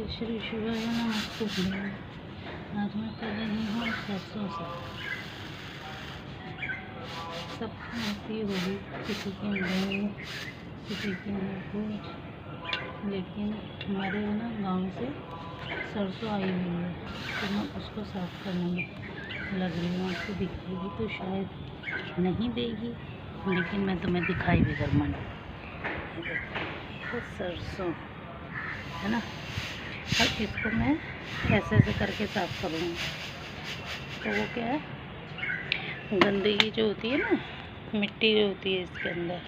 श्री शिवाय नमः। आज मैं कर रही हूँ सरसों साग। सबको आती होगी, किसी की नहीं, किसी की नहीं कुछ, लेकिन हमारे ना गांव से सरसों आई हुई है, तो मैं उसको साफ करने में लग रही हूँ। आपको दिखाएगी तो शायद नहीं देगी, लेकिन मैं तुम्हें दिखाई भी कर मन। सरसों है ना, अब इसको मैं ऐसे ऐसे करके साफ़ करूँगी। तो वो क्या है, गंदगी जो होती है ना, मिट्टी जो होती है इसके अंदर,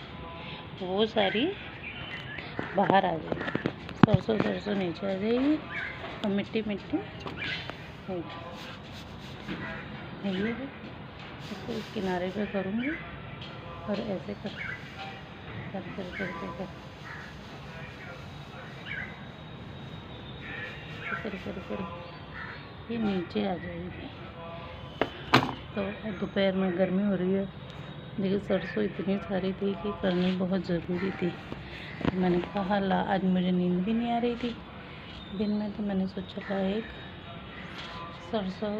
वो सारी बाहर आ जाएगी। सरसों नीचे आ जाएगी और मिट्टी ये इसको इस किनारे पे करूँगी और ऐसे कर ये नीचे आ जाएगी। तो दोपहर में गर्मी हो रही है, लेकिन सरसों इतनी सारी थी कि करनी बहुत ज़रूरी थी। मैंने कहा ला, आज मुझे नींद भी नहीं आ रही थी दिन में, तो मैंने सोचा ला एक सरसों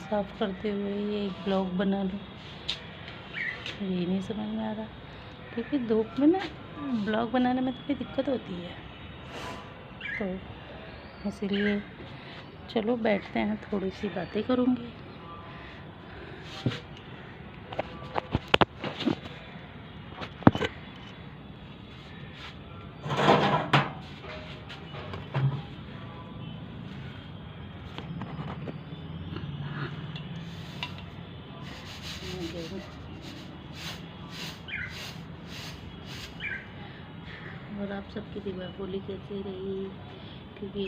साफ़ करते हुए ये एक ब्लॉग बना लूँ। यही नहीं समझ में आ रहा, क्योंकि धूप में ना ब्लॉग बनाने में थोड़ी दिक्कत होती है, तो इसीलिए चलो बैठते हैं, थोड़ी सी बातें करूँगी। और आप सबकी दीपावली कैसे रही? क्योंकि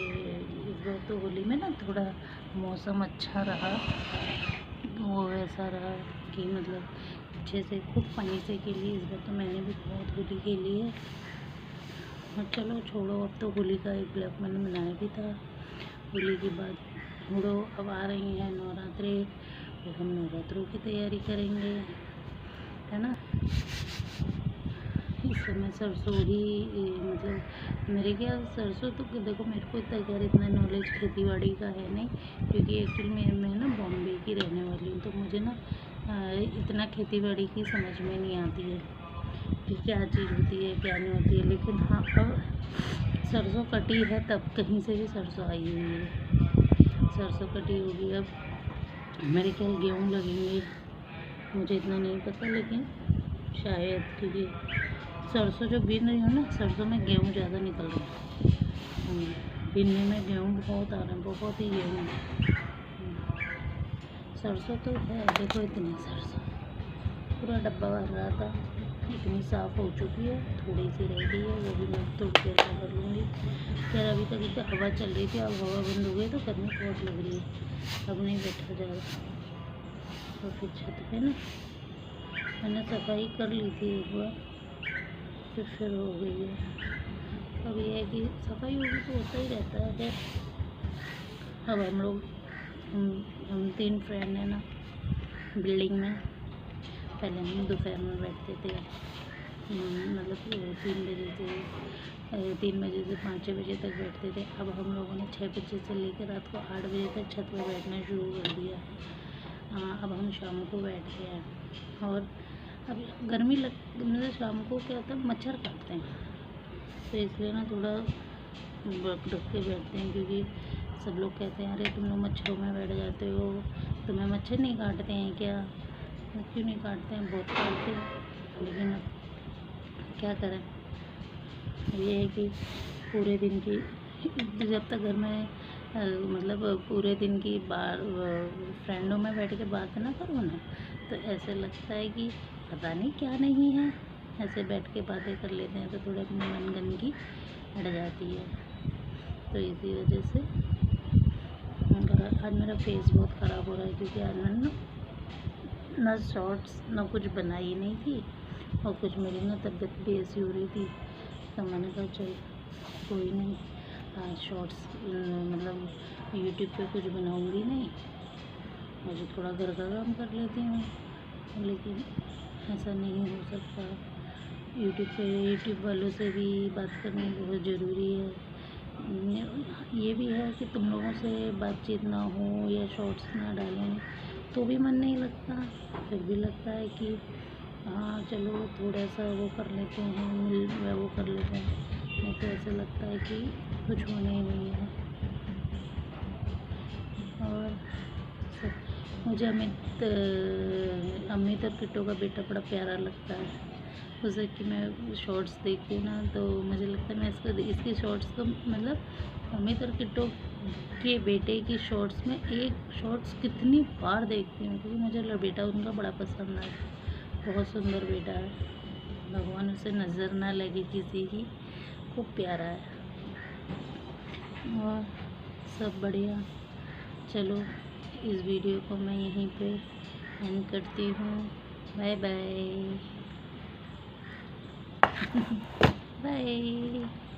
इस बार तो होली में ना थोड़ा मौसम अच्छा रहा, वो ऐसा रहा कि मतलब अच्छे से खूब पानी से खेली। इस बार तो मैंने भी बहुत होली खेली है। और चलो छोड़ो, अब तो होली का एक ब्लॉग मैंने बनाया भी था। होली के बाद छोड़ो, अब आ रही हैं नवरात्रे, तो हम नवरात्रों की तैयारी करेंगे, है ना। इस समय सरसों ही मतलब मेरे ख्याल सरसों तो देखो, मेरे को इतना नॉलेज खेती बाड़ी का है नहीं, क्योंकि एक्चुअली मैं ना बॉम्बे की रहने वाली हूँ, तो मुझे ना इतना खेती बाड़ी की समझ में नहीं आती है कि क्या चीज़ होती है क्या नहीं होती है। लेकिन हाँ, अब सरसों कटी है तब कहीं से भी सरसों आई हुई है, सरसों कटी होगी। अब मेरे ख्याल गेहूँ लगेंगे, मुझे इतना नहीं पता, लेकिन शायद, क्योंकि सरसों जो बीन रही हूँ ना, सरसों में गेहूँ ज़्यादा निकल रहा है। बीनने में गेहूँ बहुत आ रहा है, बहुत ही गेहूँ। सरसों तो है, देखो इतनी सरसों, पूरा डब्बा भर रहा था, इतनी साफ़ हो चुकी है, थोड़ी सी रह गई है, वो भी मैं थोड़ी देर में कर लूँगी। खैर अभी तक इतनी हवा चल रही थी, अब हवा बंद हो गई तो गर्मी बहुत लग रही है, अब नहीं बैठा जा रहा। तो फिर छत पे ना मैंने सफाई कर ली थी एक बार, फिर हो गई है। अब ये है कि सफाई होगी तो होता ही रहता है। अब हम 3 फ्रेंड हैं ना बिल्डिंग में। पहले हम दोपहर में बैठते थे, मतलब 3 बजे से 5-6 बजे तक बैठते थे। अब हम लोगों ने 6 बजे से लेकर रात को 8 बजे तक छत पर बैठना शुरू कर दिया। अब हम शाम को बैठते हैं, और अब गर्मी मतलब शाम को क्या होता है, मच्छर काटते हैं, तो इसलिए ना थोड़ा ढक के बैठते हैं, क्योंकि सब लोग कहते हैं अरे तुम लोग मच्छरों में बैठ जाते हो, तुम्हें मच्छर नहीं काटते हैं क्या? क्यों नहीं काटते हैं, बहुत काटते हैं, लेकिन अब क्या करें। ये है कि पूरे दिन की, जब तक घर में मतलब पूरे दिन की फ्रेंडों में बैठ के बात ना करो ना, तो ऐसे लगता है कि पता नहीं क्या नहीं है। ऐसे बैठ के बातें कर लेते हैं तो थोड़ा अपनी मनगंदगी हट जाती है। तो इसी वजह से आज मेरा फेस बहुत ख़राब हो रहा है, क्योंकि आज मैंने ना शॉर्ट्स ना कुछ बनाई नहीं थी, और कुछ मेरी ना तबीयत भी ऐसी हो रही थी, तो मैंने कहा चल कोई नहीं, आज शॉर्ट्स मतलब यूट्यूब पे कुछ बनाऊंगी नहीं, मुझे थोड़ा घर का काम कर लेती हूँ। लेकिन ऐसा नहीं हो सकता, यूट्यूब वालों से भी बात करनी बहुत ज़रूरी है। ये भी है कि तुम लोगों से बातचीत ना हो या शॉर्ट्स ना डालें तो भी मन नहीं लगता, फिर भी लगता है कि हाँ चलो थोड़ा सा वो कर लेते हैं, वो कर लेते हैं, नहीं तो ऐसा लगता है कि कुछ होना ही नहीं है। और मुझे अमित और किट्टू का बेटा बड़ा प्यारा लगता है। उसे कि मैं शॉर्ट्स देखती हूँ ना तो मुझे लगता है मैं इसकी शॉर्ट्स तो मतलब अमित और किट्टू के बेटे की शॉर्ट्स में एक शॉर्ट्स कितनी बार देखती हूँ, क्योंकि मुझे बेटा उनका बड़ा पसंद है। बहुत सुंदर बेटा है, भगवान उसे नज़र ना लगे किसी की, खूब प्यारा है। और सब बढ़िया। चलो इस वीडियो को मैं यहीं पे एंड करती हूँ। Bye bye. बाय।